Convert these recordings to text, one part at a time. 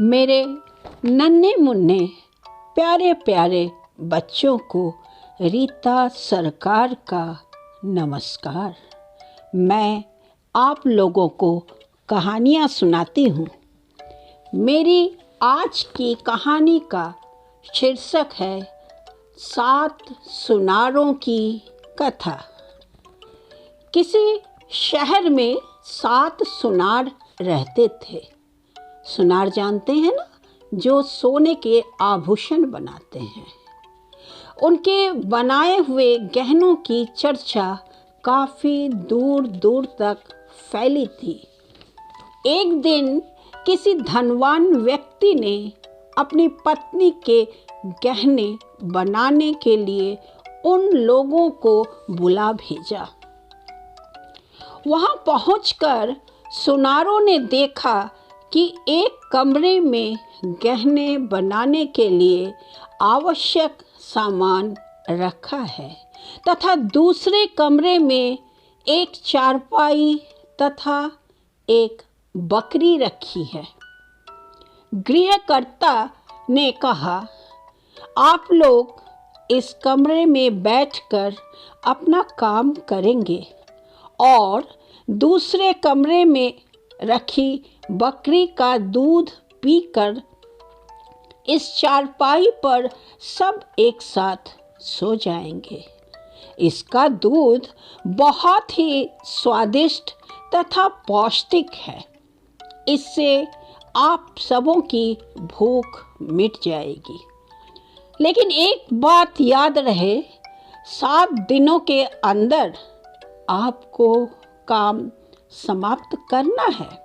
मेरे नन्हे मुन्ने प्यारे प्यारे बच्चों को रीता सरकार का नमस्कार। मैं आप लोगों को कहानियाँ सुनाती हूँ। मेरी आज की कहानी का शीर्षक है 7 सुनारों की कथा। किसी शहर में 7 सुनार रहते थे। सुनार जानते हैं ना, जो सोने के आभूषण बनाते हैं। उनके बनाए हुए गहनों की चर्चा काफ़ी दूर दूर तक फैली थी। एक दिन किसी धनवान व्यक्ति ने अपनी पत्नी के गहने बनाने के लिए उन लोगों को बुला भेजा। वहां पहुंचकर सुनारों ने देखा कि एक कमरे में गहने बनाने के लिए आवश्यक सामान रखा है तथा दूसरे कमरे में एक चारपाई तथा एक बकरी रखी है। गृहकर्ता ने कहा, आप लोग इस कमरे में बैठकर अपना काम करेंगे और दूसरे कमरे में रखी बकरी का दूध पीकर इस चारपाई पर सब एक साथ सो जाएंगे। इसका दूध बहुत ही स्वादिष्ट तथा पौष्टिक है। इससे आप सबों की भूख मिट जाएगी। लेकिन एक बात याद रहे, 7 दिनों के अंदर आपको काम समाप्त करना है।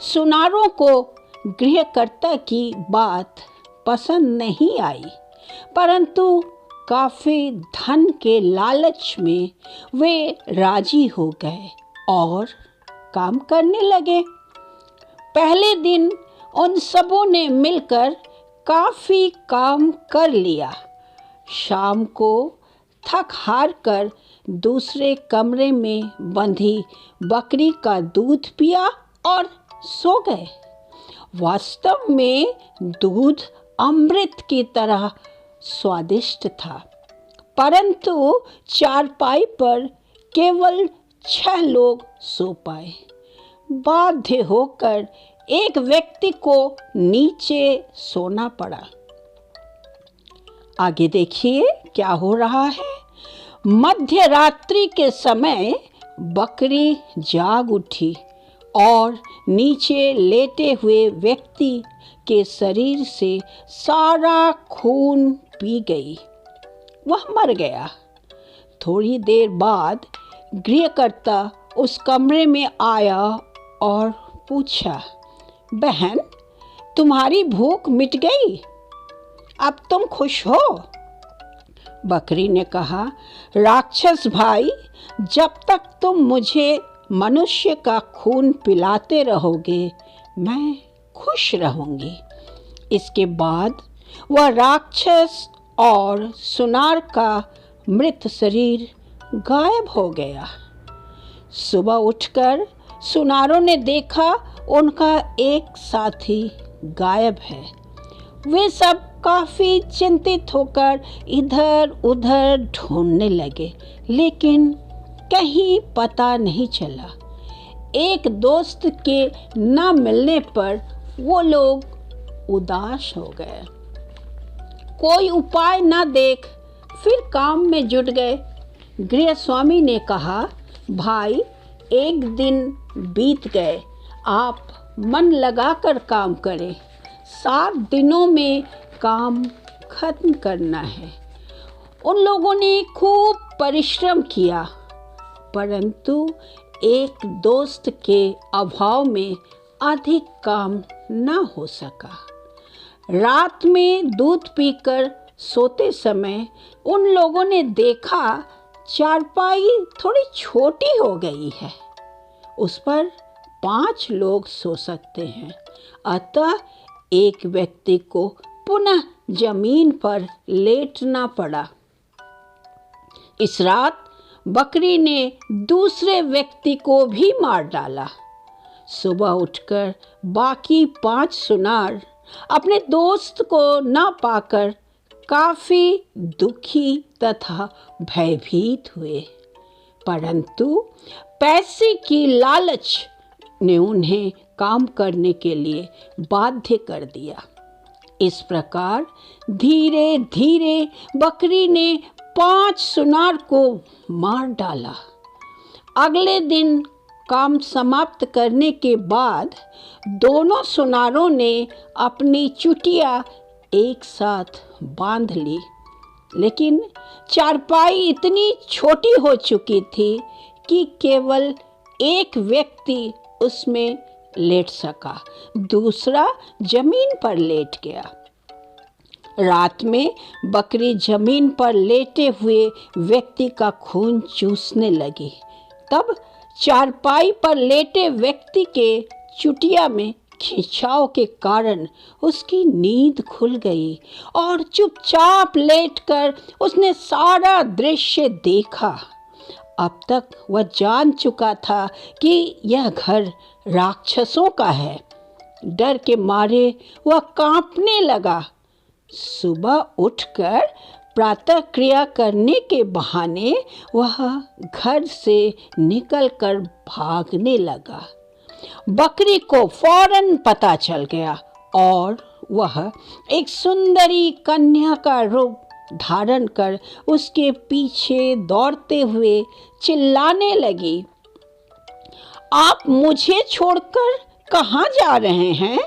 सुनारों को गृहकर्ता की बात पसंद नहीं आई, परंतु काफी धन के लालच में वे राजी हो गए और काम करने लगे। पहले दिन उन सबों ने मिलकर काफी काम कर लिया। शाम को थक हार कर दूसरे कमरे में बंधी बकरी का दूध पिया और सो गए। वास्तव में दूध अमृत की तरह स्वादिष्ट था, परंतु चारपाई पर केवल 6 लोग सो पाए। बाध्य होकर एक व्यक्ति को नीचे सोना पड़ा। आगे देखिए क्या हो रहा है। मध्य रात्रि के समय बकरी जाग उठी और नीचे लेटे हुए व्यक्ति के शरीर से सारा खून पी गई। वह मर गया। थोड़ी देर बाद गृहकर्ता उस कमरे में आया और पूछा, बहन, तुम्हारी भूख मिट गई? अब तुम खुश हो? बकरी ने कहा, राक्षस भाई, जब तक तुम मुझे मनुष्य का खून पिलाते रहोगे, मैं खुश रहूंगी। इसके बाद वह राक्षस और सुनार का मृत शरीर गायब हो गया। सुबह उठकर सुनारों ने देखा उनका एक साथी गायब है। वे सब काफी चिंतित होकर इधर उधर ढूंढने लगे, लेकिन कहीं पता नहीं चला। एक दोस्त के न मिलने पर वो लोग उदास हो गए। कोई उपाय न देख फिर काम में जुट गए। गृहस्वामी ने कहा, भाई, एक दिन बीत गए, आप मन लगाकर काम करें। 7 दिनों में काम खत्म करना है। उन लोगों ने खूब परिश्रम किया, परंतु एक दोस्त के अभाव में अधिक काम न हो सका। रात में दूध पीकर सोते समय उन लोगों ने देखा चारपाई थोड़ी छोटी हो गई है। उस पर 5 लोग सो सकते हैं। अतः एक व्यक्ति को पुनः जमीन पर लेटना पड़ा। इस रात बकरी ने दूसरे व्यक्ति को भी मार डाला। सुबह उठकर बाकी 5 सुनार अपने दोस्त को ना पाकर काफी दुखी तथा भयभीत हुए, परंतु पैसे की लालच ने उन्हें काम करने के लिए बाध्य कर दिया। इस प्रकार धीरे धीरे बकरी ने 5 सुनार को मार डाला। अगले दिन काम समाप्त करने के बाद दोनों सुनारों ने अपनी चुटिया एक साथ बांध ली, लेकिन चारपाई इतनी छोटी हो चुकी थी कि केवल एक व्यक्ति उसमें लेट सका, दूसरा जमीन पर लेट गया। रात में बकरी जमीन पर लेटे हुए व्यक्ति का खून चूसने लगी। तब चारपाई पर लेटे व्यक्ति के चुटिया में खिंचाव के कारण उसकी नींद खुल गई और चुपचाप लेटकर उसने सारा दृश्य देखा। अब तक वह जान चुका था कि यह घर राक्षसों का है। डर के मारे वह कांपने लगा। सुबह उठकर प्रातः क्रिया करने के बहाने वह घर से निकलकर भागने लगा। बकरी को फौरन पता चल गया और वह एक सुंदरी कन्या का रूप धारण कर उसके पीछे दौड़ते हुए चिल्लाने लगी, आप मुझे छोड़कर कहाँ जा रहे हैं?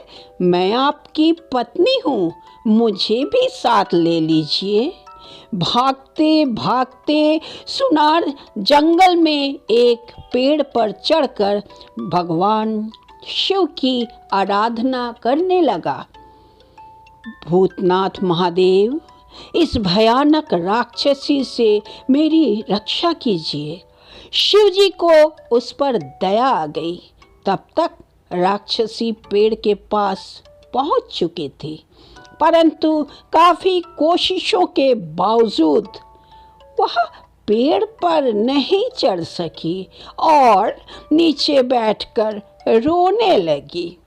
मैं आपकी पत्नी हूँ, मुझे भी साथ ले लीजिए। भागते भागते सुनार जंगल में एक पेड़ पर चढ़कर भगवान शिव की आराधना करने लगा। भूतनाथ महादेव, इस भयानक राक्षसी से मेरी रक्षा कीजिए। शिव जी को उस पर दया आ गई। तब तक राक्षसी पेड़ के पास पहुंच चुकी थी, परंतु काफी कोशिशों के बावजूद वह पेड़ पर नहीं चढ़ सकी और नीचे बैठकर रोने लगी।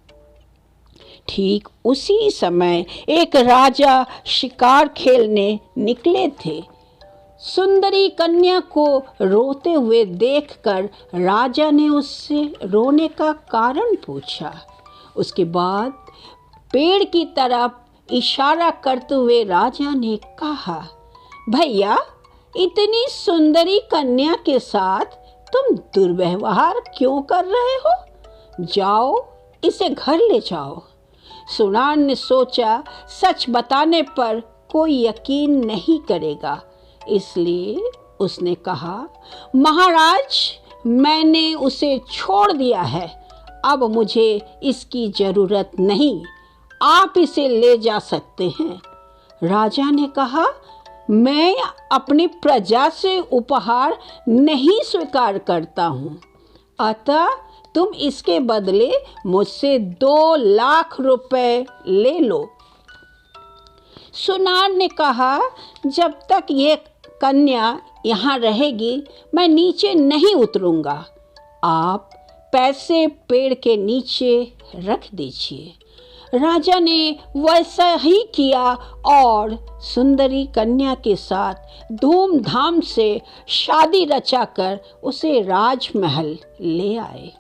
ठीक उसी समय एक राजा शिकार खेलने निकले थे। सुंदरी कन्या को रोते हुए देखकर राजा ने उससे रोने का कारण पूछा। उसके बाद पेड़ की तरफ इशारा करते हुए राजा ने कहा, भैया, इतनी सुंदरी कन्या के साथ तुम दुर्व्यवहार क्यों कर रहे हो? जाओ, इसे घर ले जाओ। सुनार ने सोचा सच बताने पर कोई यकीन नहीं करेगा, इसलिए उसने कहा, महाराज, मैंने उसे छोड़ दिया है, अब मुझे इसकी जरूरत नहीं, आप इसे ले जा सकते हैं। राजा ने कहा, मैं अपनी प्रजा से उपहार नहीं स्वीकार करता हूँ, अतः तुम इसके बदले मुझसे 2 लाख रुपए ले लो। सुनार ने कहा, जब तक ये कन्या यहाँ रहेगी मैं नीचे नहीं उतरूँगा, आप पैसे पेड़ के नीचे रख दीजिए। राजा ने वैसा ही किया और सुंदरी कन्या के साथ धूमधाम से शादी रचाकर उसे राजमहल ले आए।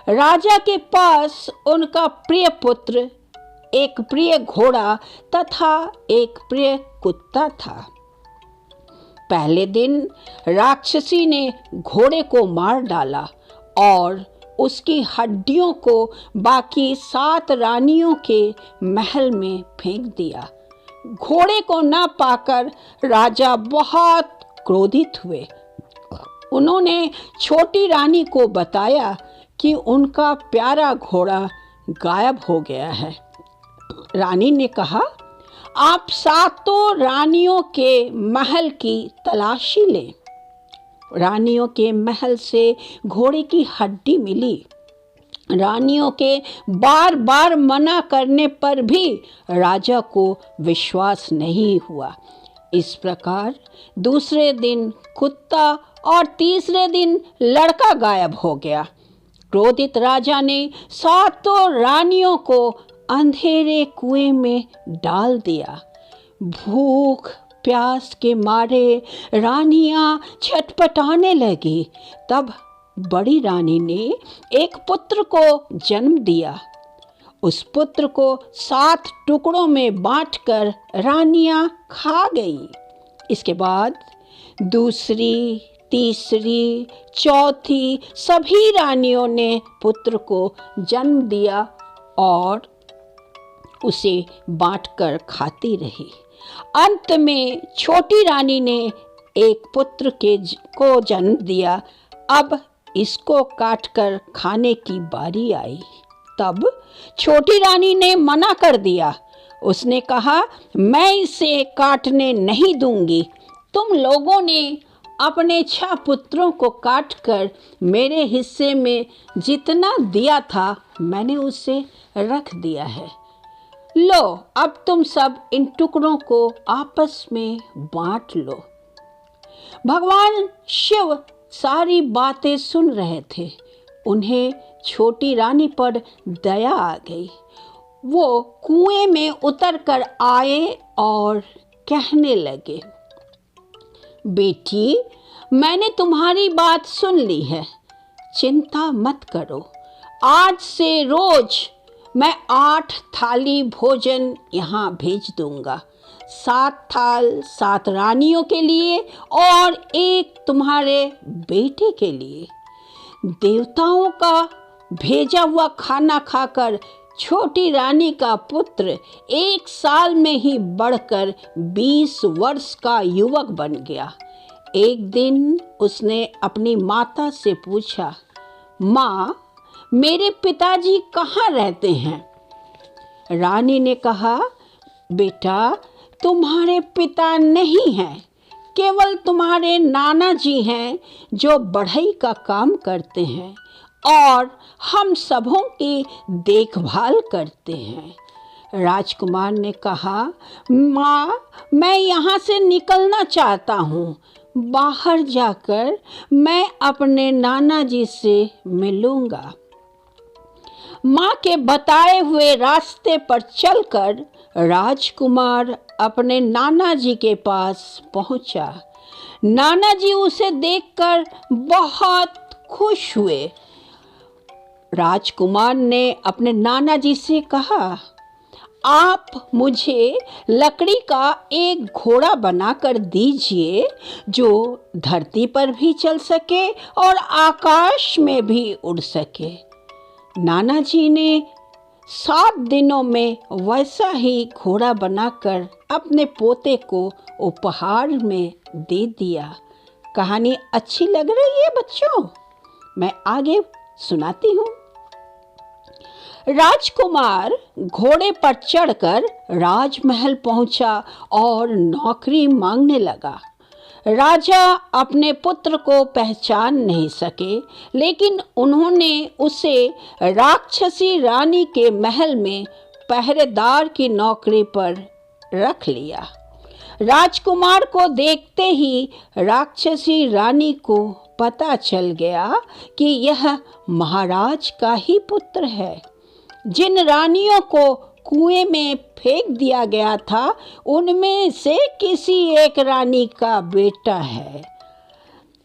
राजा के पास उनका प्रिय पुत्र, एक प्रिय घोड़ा तथा एक प्रिय कुत्ता था। पहले दिन राक्षसी ने घोड़े को मार डाला और उसकी हड्डियों को बाकी 7 रानियों के महल में फेंक दिया। घोड़े को ना पाकर राजा बहुत क्रोधित हुए। उन्होंने छोटी रानी को बताया कि उनका प्यारा घोड़ा गायब हो गया है। रानी ने कहा, आप 7 रानियों के महल की तलाशी लें। रानियों के महल से घोड़े की हड्डी मिली। रानियों के बार बार मना करने पर भी राजा को विश्वास नहीं हुआ। इस प्रकार दूसरे दिन कुत्ता और तीसरे दिन लड़का गायब हो गया। क्रोधित राजा ने सातों रानियों को अंधेरे कुएं में डाल दिया। भूख प्यास के मारे रानियां छटपटाने लगी। तब बड़ी रानी ने एक पुत्र को जन्म दिया। उस पुत्र को 7 टुकड़ों में बांटकर रानियां खा गईं। इसके बाद दूसरी, तीसरी, चौथी सभी रानियों ने पुत्र को जन्म दिया और उसे बांटकर खाती रही। अंत में छोटी रानी ने एक पुत्र को जन्म दिया। अब इसको काटकर खाने की बारी आई। तब छोटी रानी ने मना कर दिया। उसने कहा, मैं इसे काटने नहीं दूंगी। तुम लोगों ने अपने 6 पुत्रों को काटकर मेरे हिस्से में जितना दिया था मैंने उसे रख दिया है। लो, अब तुम सब इन टुकड़ों को आपस में बांट लो। भगवान शिव सारी बातें सुन रहे थे। उन्हें छोटी रानी पर दया आ गई। वो कुएं में उतरकर आए और कहने लगे, बेटी, मैंने तुम्हारी बात सुन ली है। चिंता मत करो। आज से रोज मैं 8 थाली भोजन यहाँ भेज दूंगा। 7 थाल 7 रानियों के लिए और 1 तुम्हारे बेटे के लिए। देवताओं का भेजा हुआ खाना खाकर छोटी रानी का पुत्र 1 साल में ही बढ़कर 20 वर्ष का युवक बन गया। एक दिन उसने अपनी माता से पूछा, माँ, मेरे पिताजी कहाँ रहते हैं? रानी ने कहा, बेटा, तुम्हारे पिता नहीं हैं, केवल तुम्हारे नाना जी हैं जो बढ़ई का काम करते हैं और हम सबों की देखभाल करते हैं। राजकुमार ने कहा, माँ, मैं यहाँ से निकलना चाहता हूँ। बाहर जाकर मैं अपने नाना जी से मिलूँगा। माँ के बताए हुए रास्ते पर चलकर राजकुमार अपने नाना जी के पास पहुँचा। नाना जी उसे देखकर बहुत खुश हुए। राजकुमार ने अपने नाना जी से कहा, आप मुझे लकड़ी का एक घोड़ा बनाकर दीजिए जो धरती पर भी चल सके और आकाश में भी उड़ सके। नाना जी ने 7 दिनों में वैसा ही घोड़ा बनाकर अपने पोते को उपहार में दे दिया। कहानी अच्छी लग रही है बच्चों? मैं आगे सुनाती हूँ। राजकुमार घोड़े पर चढ़कर राजमहल पहुंचा और नौकरी मांगने लगा। राजा अपने पुत्र को पहचान नहीं सके, लेकिन उन्होंने उसे राक्षसी रानी के महल में पहरेदार की नौकरी पर रख लिया। राजकुमार को देखते ही राक्षसी रानी को पता चल गया कि यह महाराज का ही पुत्र है। जिन रानियों को कुएं में फेंक दिया गया था, उनमें से किसी एक रानी का बेटा है।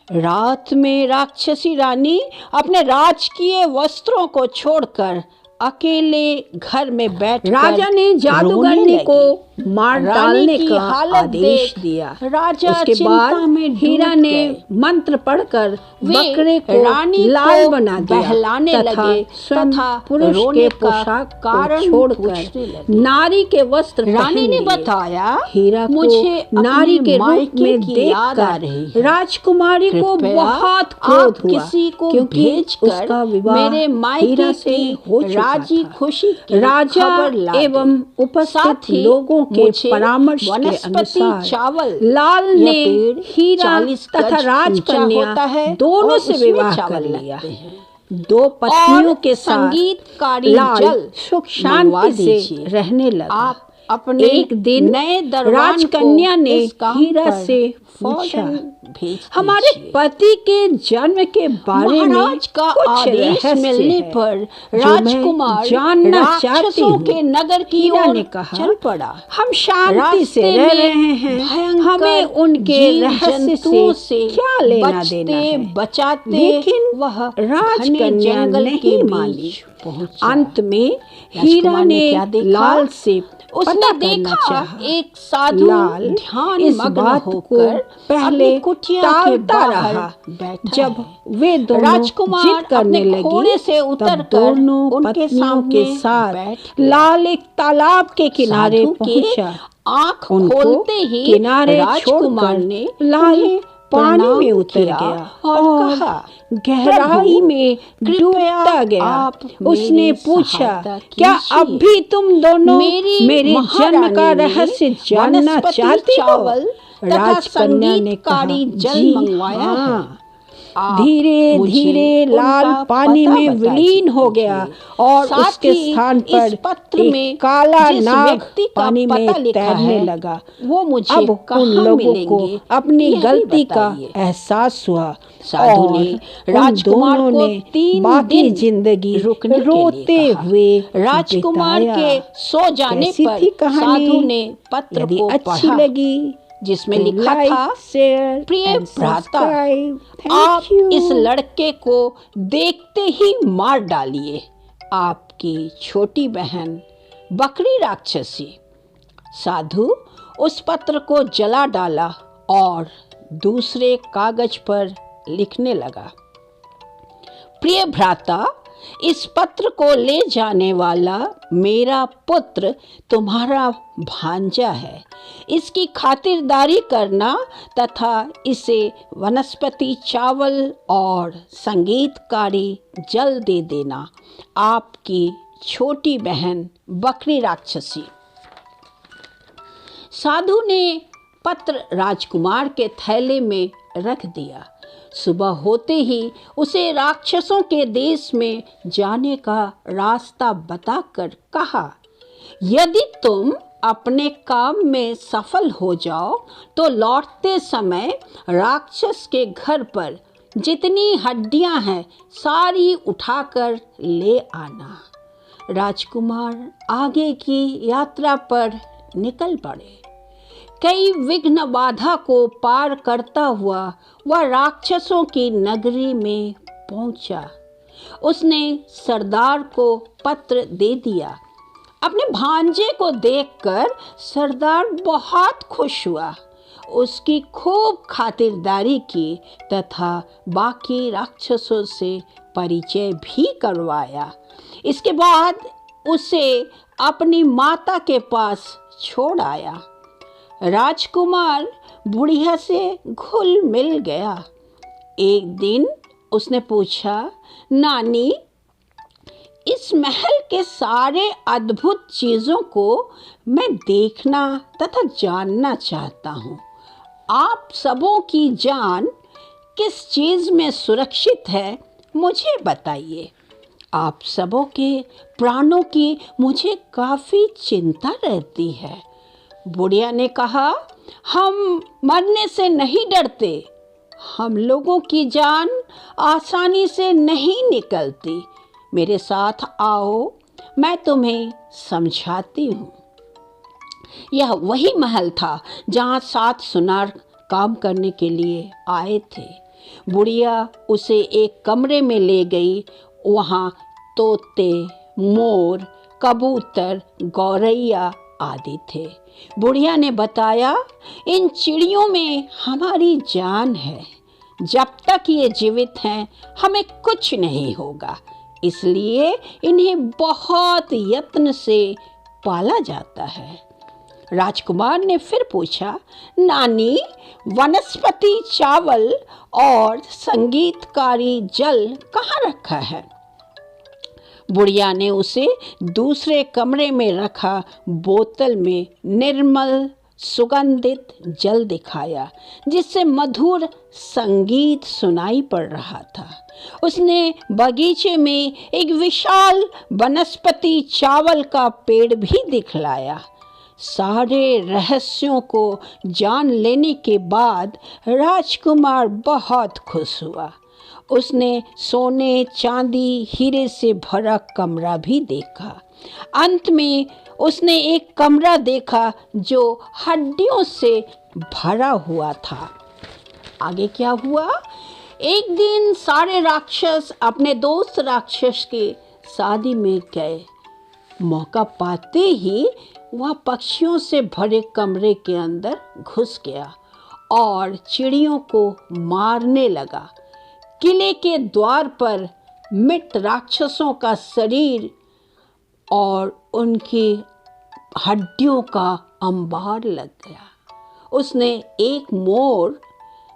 रात में राक्षसी रानी अपने राजकीय वस्त्रों को छोड़कर अकेले घर में बैठ राजा ने जादूगरनी को मार डालने का आदेश दिया। राजा उसके बाद हीरा ने मंत्र पढ़कर बकरे को लाल बना दिया, बहलाने लगे तथा पुरुष के पोशाक कारण छोड़कर नारी के वस्त्र रानी ने बताया, हीरा मुझे नारी के रूप में देखकर राजकुमारी को बहुत क्रोध हुआ, किसी को क्योंकि उसका विवाह मेरे मायके से हो चुका राजी था। खुशी राजा एवं उपस्थित लोगों के परामर्श के अनुसार चावल लाल ने हीरा तथा राजकन्या दोनों से विवाह कर लिया। 2 पत्नियों के साथ संगीतकारी लाल जल सुख शांति से रहने लगा। अपने एक दिन नए दरबान राजकन्या को ने इस काम हीरा पर से फौरन पूछा, भेज हमारे दीजिए। पति के जन्म के बारे में महाराज का कुछ आदेश रहस्य मिलने है पर जो राजकुमार मैं जानना चाहती राक्षसों हूँ। के नगर की हीरा ओर ने कहा, चल पड़ा। हम शांति से रास्ते रह में रहे हैं, भयंकर हमें उनके जीव रहस्य जंतुओं से क्या लेना बचते देना है। बचाते लेकिन वह घने राजकन्या जंगल नहीं के मानी। बीच पहुंचा। अंत में हीरा राजकुमार ने क्या देखा? लाल से उसने पता करना देखा चाहा। एक साधु लाल ध्यान इस मग्न बात को होकर पहले अपनी कुटिया के टालता बाहर रहा। बैठा जब है। वे दोनों राजकुमार जिद करने अपने घोड़े लगी से तब उतरकर दोनों उनके पत्नियों सामने के साथ बैठ गया। लाल एक तालाब के किनारे साधु के पहुंचा। आंख उनको खोलते ही किनारे राजकुमार छोड़कर ने लाल उन्हें पानी प्रणाम में उतर किया गया और कहा, गहराई में कृपया डूबता गया। आप उसने मेरी पूछा, सहायता क्या कीजिए। अब भी तुम दोनों मेरे जन्म महारानी का ने रहस्य जानना वनस्पति चाहती हो? चावल तथा राजकन्या ने कहा, संगीतकारी जल जी मंगवाया है। हाँ। आप धीरे मुझे धीरे लाल उनका पानी पता में बता विलीन हो दीजिए। गया और साथ उसके ही स्थान इस पर पत्र में एक काला जिस नाग व्यक्ति का पानी में पता लिखा तैरने है, लगा। वो मुझे अब उन कहाँ लोगों को मिलेंगे, अपनी यही गलती का बताइए। एहसास हुआ। साधु और ने उन राजकुमार दोनों को ने 3 बाकी दिन जिंदगी रुकने के रोते लिए कहा। हुए राजकुमार बिताया। के सो जाने कैसी पर थी कहानी? साधु ने पत्र यदि को अच्छी पढ़ा लगी जिसमें तो लिखा लाइक, था, शेयर प्रिय एंड भ्राता, सब्सक्राइब। आप थैंक यू। इस लड़के को देखते ही मार डालिए। आपकी छोटी बहन बकरी राक्षसी। साधु उस पत्र को जला डाला और दूसरे कागज पर लिखने लगा, प्रिय भ्राता, इस पत्र को ले जाने वाला मेरा पुत्र तुम्हारा भांजा है। इसकी खातिरदारी करना तथा इसे वनस्पति चावल और संगीतकारी जल दे देना। आपकी छोटी बहन बकरी राक्षसी। साधु ने पत्र राजकुमार के थैले में रख दिया। सुबह होते ही उसे राक्षसों के देश में जाने का रास्ता बताकर कहा, यदि तुम अपने काम में सफल हो जाओ तो लौटते समय राक्षस के घर पर जितनी हड्डियां हैं सारी उठाकर ले आना। राजकुमार आगे की यात्रा पर निकल पड़े। कई विघ्न बाधा को पार करता हुआ वह राक्षसों की नगरी में पहुंचा। उसने सरदार को पत्र दे दिया। अपने भांजे को देखकर सरदार बहुत खुश हुआ। उसकी खूब खातिरदारी की तथा बाकी राक्षसों से परिचय भी करवाया। इसके बाद उसे अपनी माता के पास छोड़ आया। राजकुमार बुढ़िया से घुल मिल गया। एक दिन उसने पूछा, नानी, इस महल के सारे अद्भुत चीज़ों को मैं देखना तथा जानना चाहता हूँ। आप सबों की जान किस चीज़ में सुरक्षित है मुझे बताइए। आप सबों के प्राणों की मुझे काफ़ी चिंता रहती है। बुढ़िया ने कहा, हम मरने से नहीं डरते। हम लोगों की जान आसानी से नहीं निकलती। मेरे साथ आओ, मैं तुम्हें समझाती हूँ। यह वही महल था जहाँ 7 सुनार काम करने के लिए आए थे। बुढ़िया उसे एक कमरे में ले गई। वहाँ तोते, मोर, कबूतर, गौरैया आदि थे। बुढ़िया ने बताया, इन चिड़ियों में हमारी जान है। जब तक ये जीवित हैं हमें कुछ नहीं होगा, इसलिए इन्हें बहुत यत्न से पाला जाता है। राजकुमार ने फिर पूछा, नानी, वनस्पति चावल और संगीतकारी जल कहाँ रखा है? बुढ़िया ने उसे दूसरे कमरे में रखा बोतल में निर्मल सुगंधित जल दिखाया, जिससे मधुर संगीत सुनाई पड़ रहा था। उसने बगीचे में एक विशाल वनस्पति चावल का पेड़ भी दिखलाया, सारे रहस्यों को जान लेने के बाद राजकुमार बहुत खुश हुआ। उसने सोने, चांदी, हीरे से भरा कमरा भी देखा। अंत में उसने एक कमरा देखा जो हड्डियों से भरा हुआ था। आगे क्या हुआ? एक दिन सारे राक्षस अपने दोस्त राक्षस के शादी में गए। मौका पाते ही वह पक्षियों से भरे कमरे के अंदर घुस गया और चिड़ियों को मारने लगा। किले के द्वार पर मृत राक्षसों का शरीर और उनकी हड्डियों का अंबार लग गया। उसने एक मोर,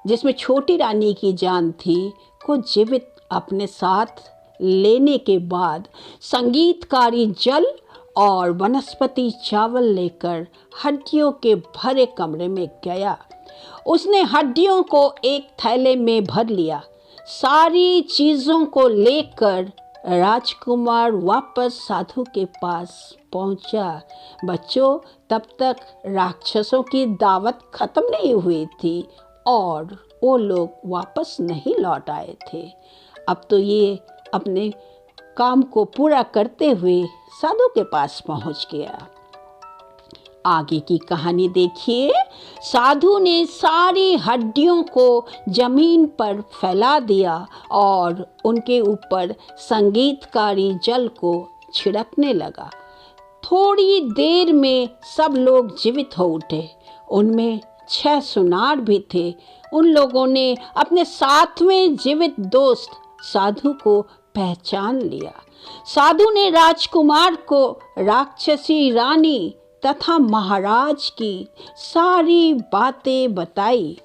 जिसमें छोटी रानी की जान थी, को जीवित अपने साथ लेने के बाद संगीतकारी जल और वनस्पति चावल लेकर हड्डियों के भरे कमरे में गया। उसने हड्डियों को एक थैले में भर लिया। सारी चीज़ों को लेकर राजकुमार वापस साधु के पास पहुंचा। बच्चों, तब तक राक्षसों की दावत खत्म नहीं हुई थी और वो लोग वापस नहीं लौट आए थे। अब तो ये अपने काम को पूरा करते हुए साधु के पास पहुंच गया। आगे की कहानी देखिए। साधु ने सारी हड्डियों को जमीन पर फैला दिया और उनके ऊपर संगीतकारी जल को छिड़कने लगा। थोड़ी देर में सब लोग जीवित हो उठे। उनमें 6 सुनार भी थे। उन लोगों ने अपने 7वें जीवित दोस्त साधु को पहचान लिया। साधु ने राजकुमार को राक्षसी रानी तथा महाराज की सारी बातें बताई।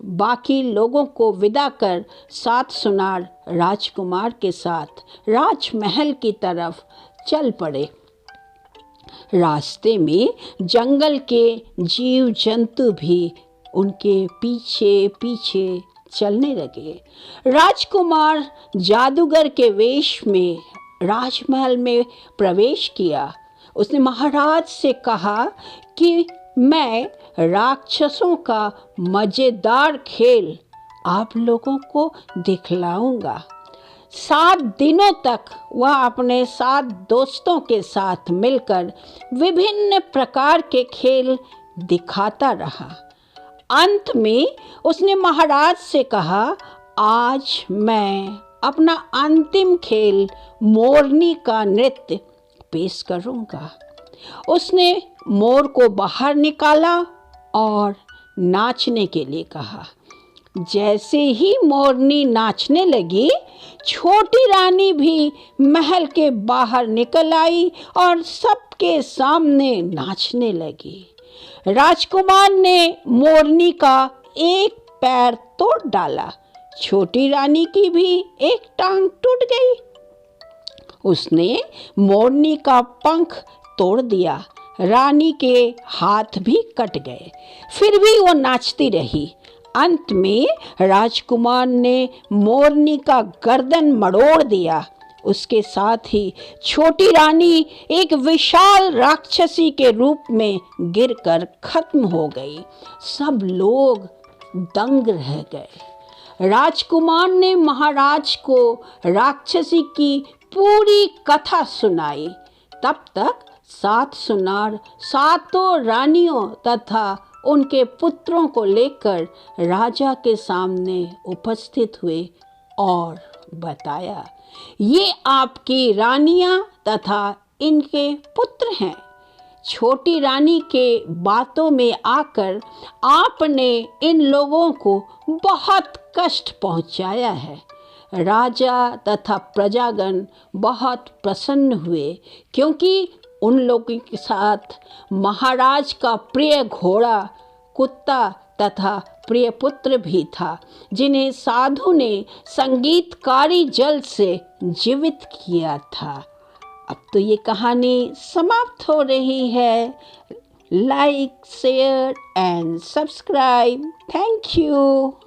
बाकी लोगों को विदा कर 7 सुनार राजकुमार के साथ राजमहल की तरफ चल पड़े। रास्ते में जंगल के जीव जंतु भी उनके पीछे पीछे चलने लगे। राजकुमार जादूगर के वेश में राजमहल में प्रवेश किया। उसने महाराज से कहा कि मैं राक्षसों का मज़ेदार खेल आप लोगों को दिखलाऊंगा। 7 दिनों तक वह अपने 7 दोस्तों के साथ मिलकर विभिन्न प्रकार के खेल दिखाता रहा। अंत में उसने महाराज से कहा, आज मैं अपना अंतिम खेल मोरनी का नृत्य पेश करूंगा। उसने मोर को बाहर निकाला और नाचने के लिए कहा। जैसे ही मोरनी नाचने लगी, छोटी रानी भी महल के बाहर निकल आई और सबके सामने नाचने लगी। राजकुमार ने मोरनी का एक पैर तोड़ डाला। छोटी रानी की भी एक टांग टूट गई। उसने मोरनी का पंख तोड़ दिया। रानी के हाथ भी कट गए। फिर भी वो नाचती रही। अंत में राजकुमार ने मोरनी का गर्दन मरोड़ दिया। उसके साथ ही छोटी रानी एक विशाल राक्षसी के रूप में गिरकर खत्म हो गई। सब लोग दंग रह गए। राजकुमार ने महाराज को राक्षसी की पूरी कथा सुनाई। तब तक 7 सुनार 7 रानियों तथा उनके पुत्रों को लेकर राजा के सामने उपस्थित हुए और बताया, ये आपकी रानियां तथा इनके पुत्र हैं। छोटी रानी के बातों में आकर आपने इन लोगों को बहुत कष्ट पहुंचाया है। राजा तथा प्रजागण बहुत प्रसन्न हुए, क्योंकि उन लोगों के साथ महाराज का प्रिय घोड़ा, कुत्ता तथा प्रिय पुत्र भी था, जिन्हें साधु ने संगीतकारी जल से जीवित किया था। अब तो ये कहानी समाप्त हो रही है। Like, share and subscribe. Thank you.